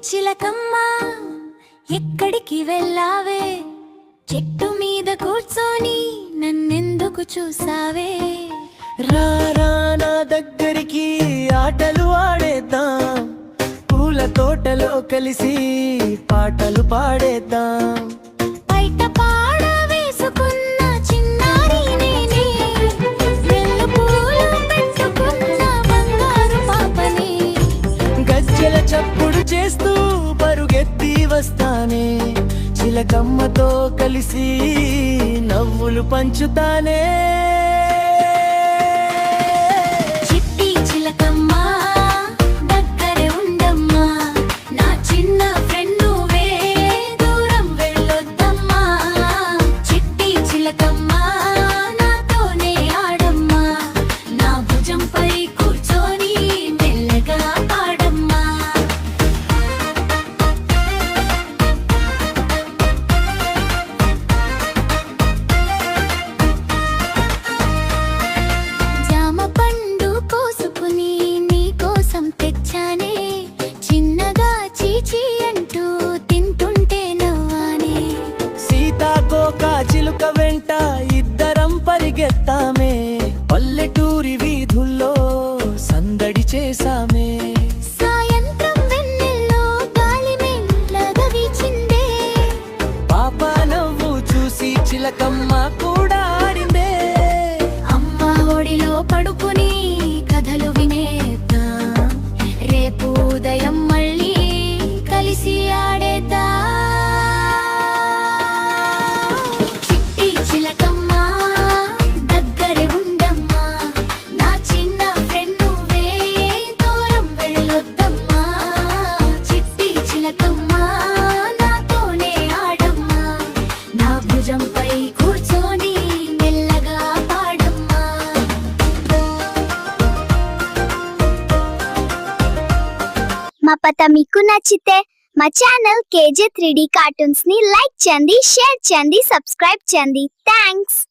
చిలకమ్మా ఎక్కడికి వెళ్ళావే? చెట్టు మీద కూర్చొని నన్నెందుకు చూసావే? రారా నా దగ్గరికి ఆటలు ఆడేద్దాం, పూల తోటలో కలిసి పాటలు పాడేద్దాం. బయట పాడ వేసుకున్న చిన్నారి నేనే, వెన్న పూలు పెట్టుకున్న బంగారు పాపని. గజ్జెల చప్పుడు చేస్తూ పరుగెత్తి వస్తానే, చిలకమ్మతో కలిసి నవ్వులు పంచుతానే. చిట్టి చిలకమ్మా దగ్గరే ఉండమ్మా, నా చిన్న ఫ్రెండ్ నువ్వే, దూరం వెళ్ళొద్దమ్మా. చిట్టి చిలకమ్మా నాతోనే ఆడమ్మా, నా భుజంపై కూర్చొని మెల్లగా పాడమ్మా. జామ పండు కోసుకుని నీ కోసం తెచ్చానే, చిన్నగా చీచి అంటూ తింటుంటే నవ్వానే. సీతాకోక చిలుక వెంట ఇద్దరం పరిగెత్తామే, పల్లెటూరి వీధుల్లో సందడి చేసామే. సాయంత్రం వెన్నెల్లో గాలి మెల్లగా వీచిందే, పాప నవ్వు చూసి చిలకమ్మ కూడా ఆడిందే. అమ్మ ఒడిలో పడుకుని కథలు వినేద్దాం, రేపు ఉదయం మళ్ళీ కలిసి ఆడేద్దాం. చిట్టి చిలకమ్మా దగ్గరే ఉండమ్మా, నా చిన్న ఫ్రెండ్ నువ్వే, దూరం వెళ్ళొద్దమ్మా. చిట్టి చిలకమ్మా నాతోనే ఆడమ్మా, నా భుజంపై కూర్చొని మెల్లగా పాడమ్మా. మా పత మీకు నచ్చితే మా ఛానల్ KJ3D కార్టూన్స్ ని లైక్ చేయండి, షేర్ చేయండి, సబ్స్క్రైబ్ చేయండి. థ్యాంక్స్.